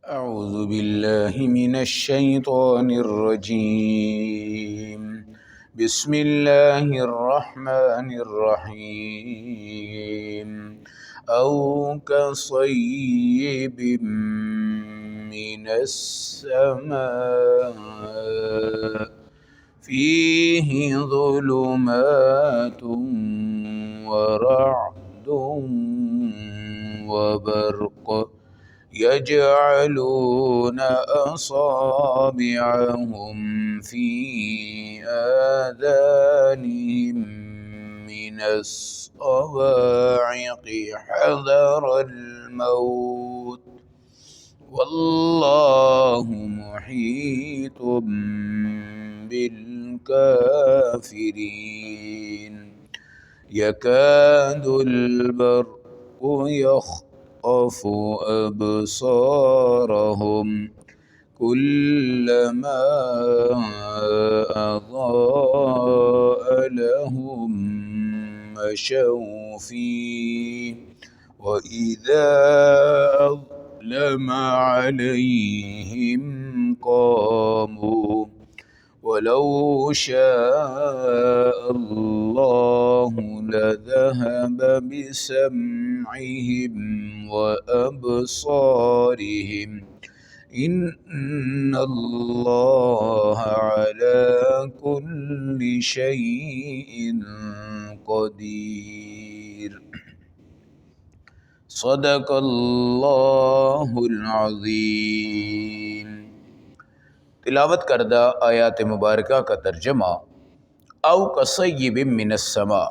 أعوذ بالله من الشيطان الرجيم. بسم الله الرحمن الرحيم. أو كصيب من السماء فيه ظلمات ورعد وبرق يجعلون أصابعهم في آذانهم من الصواعق حذر الموت والله محيط بالكافرين. يكاد البرق يخطف أبصارهم كلما أضاء لهم مشوا فيه وإذا أظلم عليهم قاموا ولو شاء الله لذهب بسمعهم وأبصارهم إن الله على كل شيء قدير. صدق اللہ العظیم. تلاوت کردہ آیات مبارکہ کا ترجمہ: او کصیب من السماء،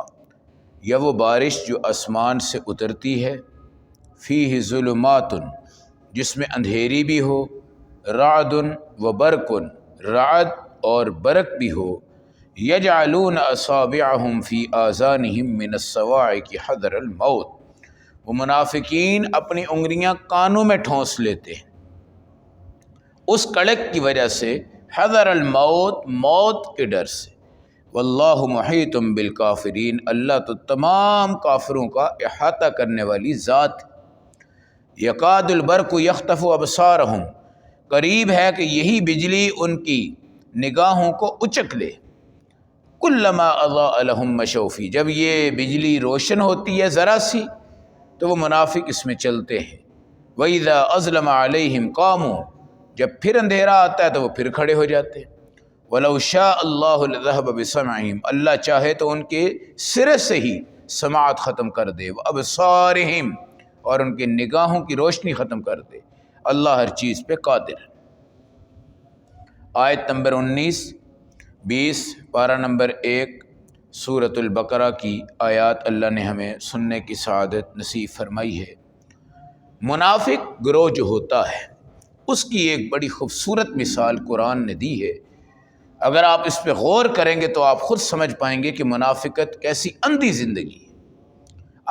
یا وہ بارش جو آسمان سے اترتی ہے، فیہ ظلمات، جس میں اندھیری بھی ہو، رعد و برق، رعد اور برق بھی ہو، یجعلون اصابعہم فی آذانہم من الصواعق حذر الموت، وہ منافقین اپنی انگلیاں کانوں میں ٹھونس لیتے ہیں اس کڑک کی وجہ سے، حذر الموت، موت کے ڈر سے. واللہ محیط بالکافرین، اللہ تو تمام کافروں کا احاطہ کرنے والی ذات. یکاد البرق یخطف ابصارہم، قریب ہے کہ یہی بجلی ان کی نگاہوں کو اچک لے. کلما اضاء لہم مشوا فیہ، جب یہ بجلی روشن ہوتی ہے ذرا سی تو وہ منافق اس میں چلتے ہیں. وَإِذَا أَظْلَمَ عَلَيْهِمْ قَامُوا، جب پھر اندھیرا آتا ہے تو وہ پھر کھڑے ہو جاتے ہیں. وَلَوْ شَاءَ اللَّهُ لَذَهَبَ بِسَمْعِهِمْ، اللہ چاہے تو ان کے سرے سے ہی سماعت ختم کر دے. وَأَبْصَارِهِمْ، اور ان کے نگاہوں کی روشنی ختم کر دے. اللہ ہر چیز پہ قادر ہے. آیت نمبر 19، 20، پارہ نمبر 1 سورۃ البقرہ کی آیات اللہ نے ہمیں سننے کی سعادت نصیب فرمائی ہے. منافق گروہ جو ہوتا ہے اس کی ایک بڑی خوبصورت مثال قرآن نے دی ہے. اگر آپ اس پہ غور کریں گے تو آپ خود سمجھ پائیں گے کہ منافقت کیسی اندھی زندگی ہے.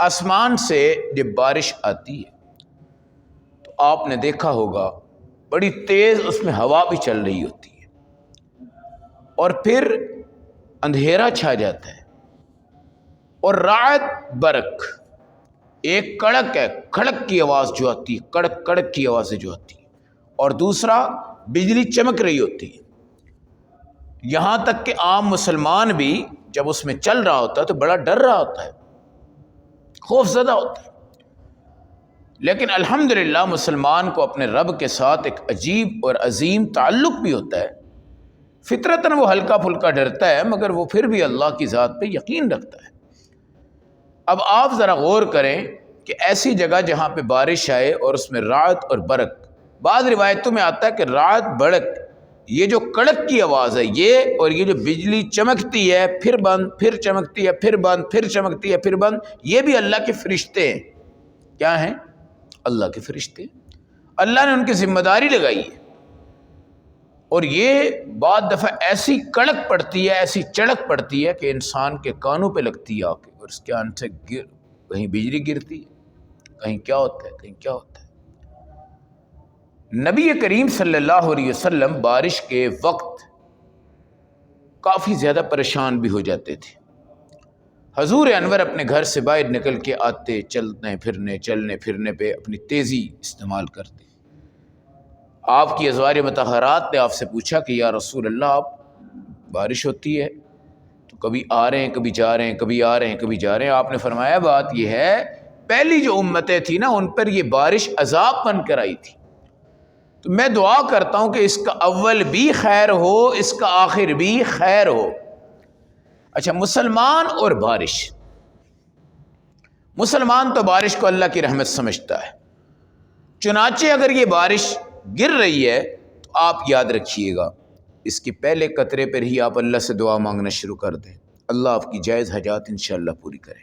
آسمان سے جب بارش آتی ہے تو آپ نے دیکھا ہوگا بڑی تیز اس میں ہوا بھی چل رہی ہوتی ہے اور پھر اندھیرا چھا جاتا ہے اور رعد برق، ایک کڑک ہے، کھڑک کی آواز جو آتی ہے، کڑک کڑک کی آوازیں جو آتی ہیں، اور دوسرا بجلی چمک رہی ہوتی ہے. یہاں تک کہ عام مسلمان بھی جب اس میں چل رہا ہوتا ہے تو بڑا ڈر رہا ہوتا ہے، خوف زدہ ہوتا ہے. لیکن الحمدللہ مسلمان کو اپنے رب کے ساتھ ایک عجیب اور عظیم تعلق بھی ہوتا ہے. فطرتاً وہ ہلکا پھلکا ڈرتا ہے مگر وہ پھر بھی اللہ کی ذات پہ یقین رکھتا ہے. اب آپ ذرا غور کریں کہ ایسی جگہ جہاں پہ بارش آئے اور اس میں رعد اور برق، بعض روایتوں میں آتا ہے کہ رعد برق، یہ جو کڑک کی آواز ہے یہ، اور یہ جو بجلی چمکتی ہے پھر بند، پھر چمکتی ہے پھر بند، پھر چمکتی ہے پھر بند، یہ بھی اللہ کے فرشتے ہیں. کیا ہیں؟ اللہ کے فرشتے. اللہ نے ان کی ذمہ داری لگائی ہے. اور یہ بعض دفعہ ایسی کڑک پڑتی ہے، ایسی چڑک پڑتی ہے کہ انسان کے کانوں پہ لگتی ہے آ کے، اور اس کے کان سے کہیں بجلی گرتی ہے، کہیں کیا ہوتا ہے، کہیں کیا ہوتا ہے. نبی کریم صلی اللہ علیہ وسلم بارش کے وقت کافی زیادہ پریشان بھی ہو جاتے تھے. حضور انور اپنے گھر سے باہر نکل کے آتے، چلنے پھرنے پہ اپنی تیزی استعمال کرتے. آپ کی ازواج مطہرات نے آپ سے پوچھا کہ یا رسول اللہ آپ بارش ہوتی ہے تو کبھی آ رہے ہیں کبھی جا رہے ہیں، کبھی آ رہے ہیں کبھی جا رہے ہیں. آپ نے فرمایا بات یہ ہے پہلی جو امتیں تھیں نا ان پر یہ بارش عذاب بن کر آئی تھی، تو میں دعا کرتا ہوں کہ اس کا اول بھی خیر ہو اس کا آخر بھی خیر ہو. اچھا، مسلمان اور بارش. مسلمان تو بارش کو اللہ کی رحمت سمجھتا ہے، چنانچہ اگر یہ بارش گر رہی ہے تو آپ یاد رکھیے گا اس کے پہلے قطرے پر ہی آپ اللہ سے دعا مانگنا شروع کر دیں، اللہ آپ کی جائز حاجات انشاءاللہ پوری کرے.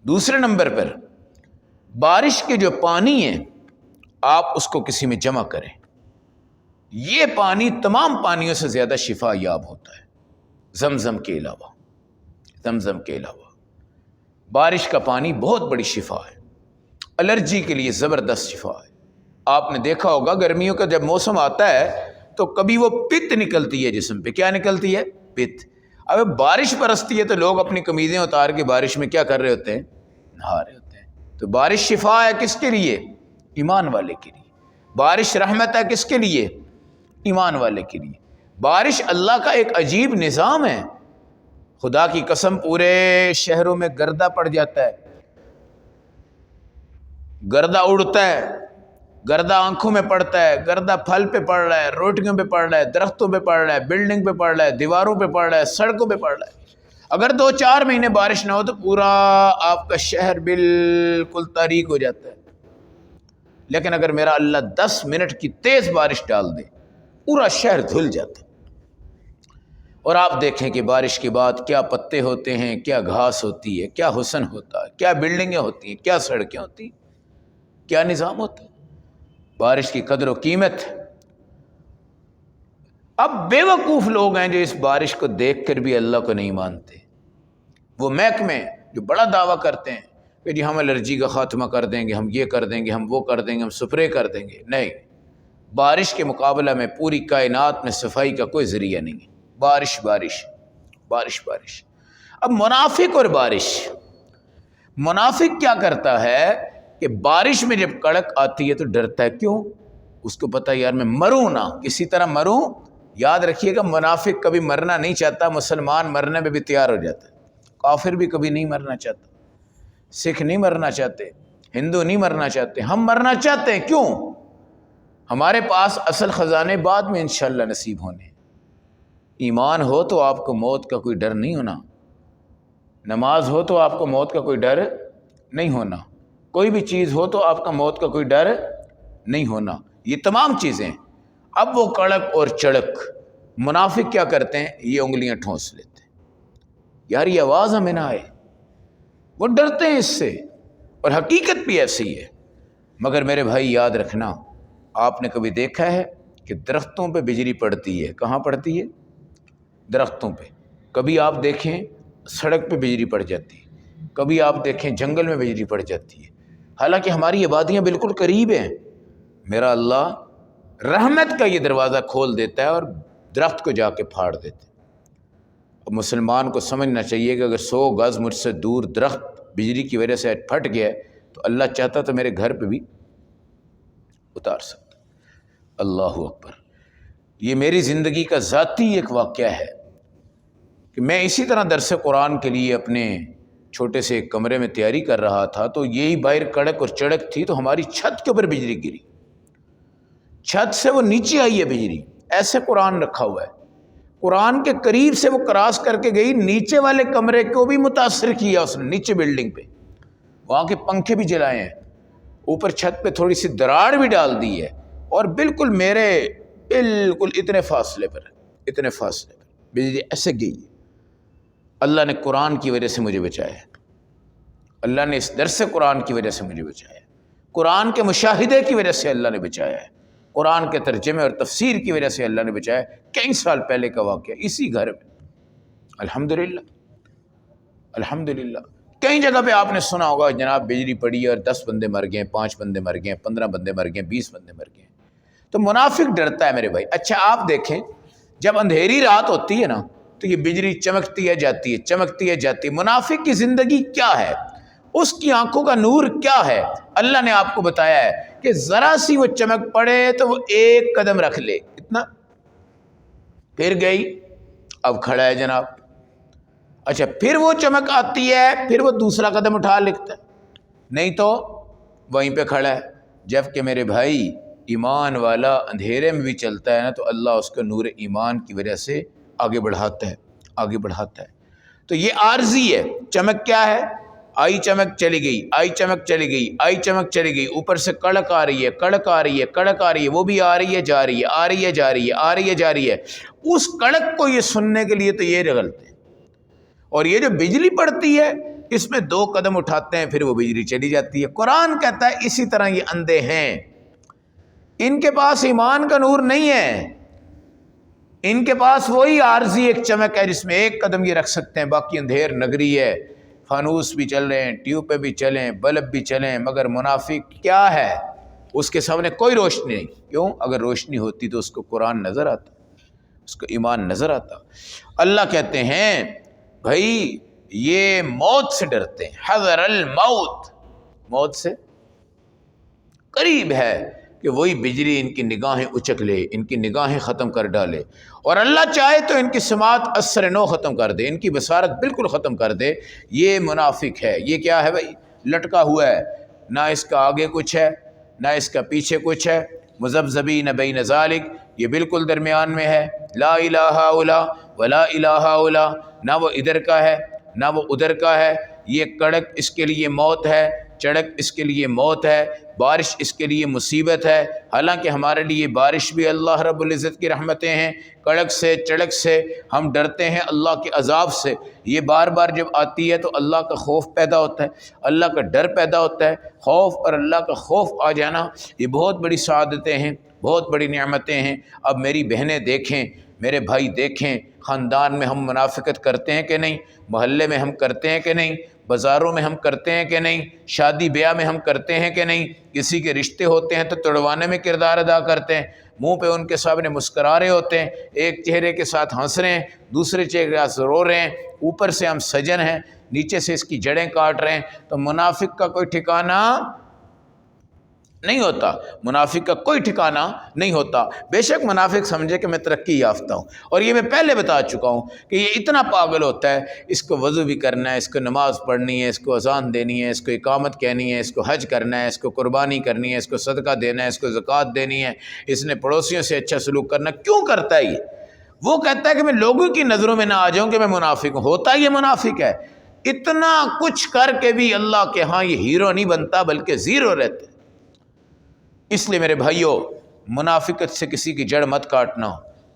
دوسرے نمبر پر بارش کے جو پانی ہیں آپ اس کو کسی میں جمع کریں. یہ پانی تمام پانیوں سے زیادہ شفا یاب ہوتا ہے، زمزم کے علاوہ. زمزم کے علاوہ بارش کا پانی بہت بڑی شفا ہے، الرجی کے لیے زبردست شفا ہے. آپ نے دیکھا ہوگا گرمیوں کا جب موسم آتا ہے تو کبھی وہ پت نکلتی ہے جسم پہ. کیا نکلتی ہے؟ پت. اب بارش برستی ہے تو لوگ اپنی قمیضیں اتار کے بارش میں کیا کر رہے ہوتے ہیں؟ نہا رہے ہوتے ہیں. تو بارش شفا ہے کس کے لیے؟ ایمان والے کے لیے. بارش رحمت ہے کس کے لیے؟ ایمان والے کے لیے. بارش اللہ کا ایک عجیب نظام ہے. خدا کی قسم پورے شہروں میں گردہ پڑ جاتا ہے، گردہ اڑتا ہے، گردہ آنکھوں میں پڑتا ہے، گردہ پھل پہ پڑ رہا ہے، روٹیوں پہ پڑ رہا ہے، درختوں پہ پڑ رہا ہے، بلڈنگ پہ پڑ رہا ہے، دیواروں پہ پڑ رہا ہے، سڑکوں پہ پڑ رہا ہے. اگر 2-4 مہینے بارش نہ ہو تو پورا آپ کا شہر بالکل تاریک ہو جاتا ہے. لیکن اگر میرا اللہ 10 منٹ کی تیز بارش ڈال دے پورا شہر دھل جاتا ہے. اور آپ دیکھیں کہ بارش کے بعد کیا پتے ہوتے ہیں، کیا گھاس ہوتی ہے، کیا حسن ہوتا ہے، کیا بلڈنگیں ہوتی ہیں، کیا سڑکیں ہوتی ہیں، کیا نظام ہوتا ہے. بارش کی قدر و قیمت. اب بے وقوف لوگ ہیں جو اس بارش کو دیکھ کر بھی اللہ کو نہیں مانتے. وہ محکمے جو بڑا دعویٰ کرتے ہیں کہ جی ہم الرجی کا خاتمہ کر دیں گے، ہم یہ کر دیں گے، ہم وہ کر دیں گے، ہم سپرے کر دیں گے. نہیں، بارش کے مقابلہ میں پوری کائنات میں صفائی کا کوئی ذریعہ نہیں ہے. بارش بارش بارش بارش. اب منافق اور بارش. منافق کیا کرتا ہے کہ بارش میں جب کڑک آتی ہے تو ڈرتا ہے. کیوں؟ اس کو پتہ یار میں مروں نہ، کسی طرح مروں. یاد رکھیے گا منافق کبھی مرنا نہیں چاہتا، مسلمان مرنے میں بھی تیار ہو جاتا ہے. کافر بھی کبھی نہیں مرنا چاہتا، سکھ نہیں مرنا چاہتے، ہندو نہیں مرنا چاہتے. ہم مرنا چاہتے ہیں. کیوں؟ ہمارے پاس اصل خزانے بعد میں انشاءاللہ نصیب ہونے. ایمان ہو تو آپ کو موت کا کوئی ڈر نہیں ہونا، نماز ہو تو آپ کو موت کا کوئی ڈر نہیں ہونا، کوئی بھی چیز ہو تو آپ کا موت کا کوئی ڈر نہیں ہونا. یہ تمام چیزیں. اب وہ کڑک اور چڑک منافق کیا کرتے ہیں؟ یہ انگلیاں ٹھونس لیتے ہیں، یار یہ آواز ہمیں نہ آئے. وہ ڈرتے ہیں اس سے، اور حقیقت بھی ایسی ہے. مگر میرے بھائی یاد رکھنا، آپ نے کبھی دیکھا ہے کہ درختوں پہ بجلی پڑتی ہے؟ کہاں پڑتی ہے؟ درختوں پہ. کبھی آپ دیکھیں سڑک پہ بجلی پڑ جاتی ہے، کبھی آپ دیکھیں جنگل میں بجلی پڑ جاتی ہے، حالانکہ ہماری آبادیاں بالکل قریب ہیں. میرا اللہ رحمت کا یہ دروازہ کھول دیتا ہے اور درخت کو جا کے پھاڑ دیتا ہے. اور مسلمان کو سمجھنا چاہیے کہ اگر 100 گز مجھ سے دور درخت بجلی کی وجہ سے پھٹ گیا ہے تو اللہ چاہتا تو میرے گھر پہ بھی اتار سکتا. اللہ اکبر. یہ میری زندگی کا ذاتی ایک واقعہ ہے کہ میں اسی طرح درس قرآن کے لیے اپنے چھوٹے سے ایک کمرے میں تیاری کر رہا تھا تو یہی باہر کڑک اور چڑک تھی تو ہماری چھت کے اوپر بجلی گری. چھت سے وہ نیچے آئی ہے بجلی. ایسے قرآن رکھا ہوا ہے، قرآن کے قریب سے وہ کراس کر کے گئی، نیچے والے کمرے کو بھی متاثر کیا اس نے. نیچے بلڈنگ پہ وہاں کے پنکھے بھی جلائے ہیں، اوپر چھت پہ تھوڑی سی دراڑ بھی ڈال دی ہے، اور بالکل میرے بالکل اتنے فاصلے پر بجلی ایسے گئی. اللہ نے قرآن کی وجہ سے مجھے بچایا، اللہ نے اس درس قرآن کی وجہ سے مجھے بچایا، قرآن کے مشاہدے کی وجہ سے اللہ نے بچایا ہے، قرآن کے ترجمے اور تفسیر کی وجہ سے اللہ نے بچایا. کئی سال پہلے کا واقعہ اسی گھر میں. الحمدللہ الحمدللہ. کئی جگہ پہ آپ نے سنا ہوگا جناب بجلی پڑی اور 10 بندے مر گئے، 5 بندے مر گئے، 15 بندے مر گئے، 20 بندے مر گئے. تو منافق ڈرتا ہے میرے بھائی. اچھا آپ دیکھیں جب اندھیری رات ہوتی ہے نا تو یہ بجلی چمکتی ہے جاتی ہے، چمکتی ہے جاتی ہے. منافق کی زندگی کیا ہے؟ اس کی آنکھوں کا نور کیا ہے؟ اللہ نے آپ کو بتایا ہے کہ ذرا سی وہ چمک پڑے تو وہ ایک قدم رکھ لے، اتنا، پھر گئی، اب کھڑا ہے جناب۔ اچھا پھر وہ چمک آتی ہے، پھر وہ دوسرا قدم اٹھا لکھتا ہے، نہیں تو وہیں پہ کھڑا ہے۔ جبکہ میرے بھائی ایمان والا اندھیرے میں بھی چلتا ہے نا تو اللہ اس کو نور ایمان کی وجہ سے آگے بڑھاتا ہے، آگے بڑھاتا ہے۔ تو یہ عارضی ہے۔ چمک کیا ہے؟ آئی چمک چلی گئی، آئی چمک چلی گئی، آئی چمک چلی گئی، اوپر سے کڑک آ رہی ہے، کڑک آ رہی ہے، کڑک آ رہی ہے، وہ بھی آ رہی ہے جا رہی ہے، آ رہی ہے جا رہی ہے، آ رہی ہے جا رہی ہے۔ اس کڑک کو یہ سننے کے لیے تو یہ رگلتے ہیں۔ اور یہ جو بجلی پڑتی ہے اس میں 2 قدم اٹھاتے ہیں پھر وہ بجلی چلی جاتی ہے۔ قرآن کہتا ہے اسی طرح یہ اندھے ہیں، ان کے پاس ایمان کا نور نہیں ہے، ان کے پاس وہی عارضی ایک چمک ہے جس میں 1 قدم یہ رکھ سکتے ہیں، باقی اندھیر نگری ہے۔ فانوس بھی چل رہے ہیں، ٹیوب پہ بھی چلیں، بلب بھی چلیں، مگر منافق کیا ہے؟ اس کے سامنے کوئی روشنی نہیں۔ کیوں؟ اگر روشنی ہوتی تو اس کو قرآن نظر آتا، اس کو ایمان نظر آتا۔ اللہ کہتے ہیں بھائی یہ موت سے ڈرتے ہیں، حذر الموت، موت سے قریب ہے کہ وہی بجلی ان کی نگاہیں اچک لے، ان کی نگاہیں ختم کر ڈالے، اور اللہ چاہے تو ان کی سماعت اثر نو ختم کر دے، ان کی بصارت بالکل ختم کر دے۔ یہ منافق ہے۔ یہ کیا ہے بھائی؟ لٹکا ہوا ہے، نہ اس کا آگے کچھ ہے نہ اس کا پیچھے کچھ ہے، مذبذبین بین ذالک، یہ بالکل درمیان میں ہے، لا الہ الا ولا الہ الا، نہ وہ ادھر کا ہے نہ وہ ادھر کا ہے۔ یہ کڑک اس کے لیے موت ہے، چڑک اس کے لیے موت ہے، بارش اس کے لیے مصیبت ہے۔ حالانکہ ہمارے لیے بارش بھی اللہ رب العزت کی رحمتیں ہیں۔ کڑک سے چڑک سے ہم ڈرتے ہیں، اللہ کے عذاب سے۔ یہ بار بار جب آتی ہے تو اللہ کا خوف پیدا ہوتا ہے، اللہ کا ڈر پیدا ہوتا ہے۔ خوف اور اللہ کا خوف آ جانا یہ بہت بڑی سعادتیں ہیں، بہت بڑی نعمتیں ہیں۔ اب میری بہنیں دیکھیں، میرے بھائی دیکھیں، خاندان میں ہم منافقت کرتے ہیں کہ نہیں؟ محلے میں ہم کرتے ہیں کہ نہیں؟ بازاروں میں ہم کرتے ہیں کہ نہیں؟ شادی بیاہ میں ہم کرتے ہیں کہ نہیں؟ کسی کے رشتے ہوتے ہیں تو توڑوانے میں کردار ادا کرتے ہیں، منہ پہ ان کے سامنے مسکرا رہے ہوتے ہیں، ایک چہرے کے ساتھ ہنس رہے ہیں، دوسرے چہرے کے ساتھ رو رہے ہیں، اوپر سے ہم سجن ہیں، نیچے سے اس کی جڑیں کاٹ رہے ہیں۔ تو منافق کا کوئی ٹھکانہ نہیں ہوتا، منافق کا کوئی ٹھکانہ نہیں ہوتا۔ بے شک منافق سمجھے کہ میں ترقی یافتہ ہوں، اور یہ میں پہلے بتا چکا ہوں کہ یہ اتنا پاگل ہوتا ہے، اس کو وضو بھی کرنا ہے، اس کو نماز پڑھنی ہے، اس کو اذان دینی ہے، اس کو اقامت کہنی ہے، اس کو حج کرنا ہے، اس کو قربانی کرنی ہے، اس کو صدقہ دینا ہے، اس کو زکوٰۃ دینی ہے، اس نے پڑوسیوں سے اچھا سلوک کرنا۔ کیوں کرتا ہے یہ؟ وہ کہتا ہے کہ میں لوگوں کی نظروں میں نہ آ جاؤں کہ میں منافق ہوں۔ ہوتا یہ منافق ہے، اتنا کچھ کر کے بھی اللہ کے ہاں یہ ہیرو نہیں بنتا بلکہ زیرو رہتا ہے۔ اس لیے میرے بھائیوں، منافقت سے کسی کی جڑ مت کاٹنا۔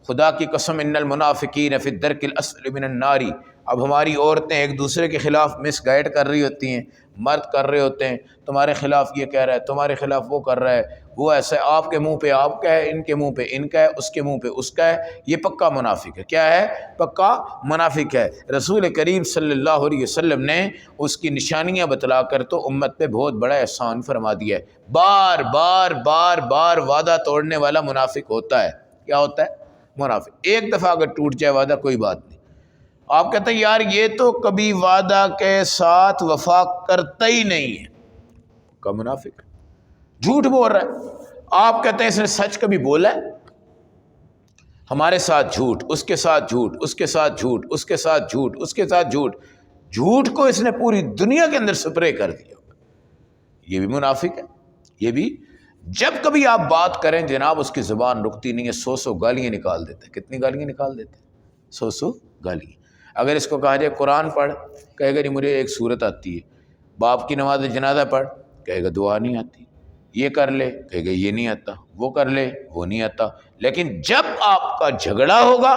خدا کی قسم، ان المنافقین فی الدرک الاسفل من النار۔ اب ہماری عورتیں ایک دوسرے کے خلاف مس گائیڈ کر رہی ہوتی ہیں، مرد کر رہے ہوتے ہیں تمہارے خلاف یہ کہہ رہا ہے، تمہارے خلاف وہ کر رہا ہے، وہ ایسا ہے، آپ کے منہ پہ آپ کا ہے، ان کے منہ پہ ان کا ہے، اس کے منہ پہ اس کا ہے۔ یہ پکا منافق ہے۔ کیا ہے؟ پکا منافق ہے۔ رسول کریم صلی اللہ علیہ وسلم نے اس کی نشانیاں بتلا کر تو امت پہ بہت بڑا احسان فرما دیا ہے۔ بار بار بار بار وعدہ توڑنے والا منافق ہوتا ہے۔ کیا ہوتا ہے؟ منافق۔ ایک دفعہ اگر ٹوٹ جائے وعدہ کوئی بات نہیں۔ آپ کہتے ہیں یار یہ تو کبھی وعدہ کے ساتھ وفا کرتا ہی نہیں ہے، کا منافق جھوٹ بول رہا ہے۔ آپ کہتے ہیں اس نے سچ کبھی بولا ہے؟ ہمارے ساتھ جھوٹ، اس کے ساتھ جھوٹ، اس کے ساتھ جھوٹ، اس کے ساتھ جھوٹ، اس کے ساتھ جھوٹ، جھوٹ کو اس نے پوری دنیا کے اندر سپرے کر دیا۔ یہ بھی منافق ہے۔ یہ بھی جب کبھی آپ بات کریں جناب اس کی زبان رکتی نہیں ہے، 100 گالیاں نکال دیتے ہیں۔ کتنی گالیاں نکال دیتے ہیں؟ 100 گالیاں۔ اگر اس کو کہا جائے قرآن پڑھ، کہے گا نہیں مجھے ایک سورت آتی ہے۔ باپ کی نماز جنازہ پڑھ، کہے گا دعا نہیں آتی۔ یہ کر لے، کہے گا یہ نہیں آتا۔ وہ کر لے، وہ نہیں آتا۔ لیکن جب آپ کا جھگڑا ہوگا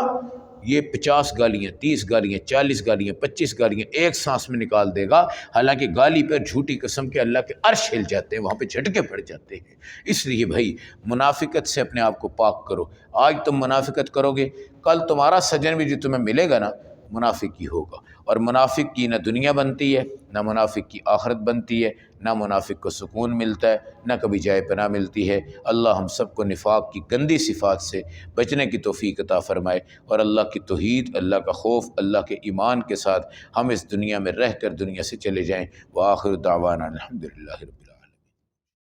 یہ 50 گالیاں، 30 گالیاں، 40 گالیاں، 25 گالیاں ایک سانس میں نکال دے گا۔ حالانکہ گالی پر جھوٹی قسم کے اللہ کے عرش ہل جاتے ہیں، وہاں پہ جھٹکے پڑ جاتے ہیں۔ اس لیے بھائی منافقت سے اپنے آپ کو پاک کرو۔ آج تم منافقت کرو گے، کل تمہارا سجن بھی جو تمہیں ملے گا نا منافق کی ہوگا، اور منافق کی نہ دنیا بنتی ہے، نہ منافق کی آخرت بنتی ہے، نہ منافق کو سکون ملتا ہے، نہ کبھی جائے پناہ ملتی ہے۔ اللہ ہم سب کو نفاق کی گندی صفات سے بچنے کی توفیق عطا فرمائے، اور اللہ کی توحید، اللہ کا خوف، اللہ کے ایمان کے ساتھ ہم اس دنیا میں رہ کر دنیا سے چلے جائیں۔ وآخر دعوانا الحمدللہ رب العالمین۔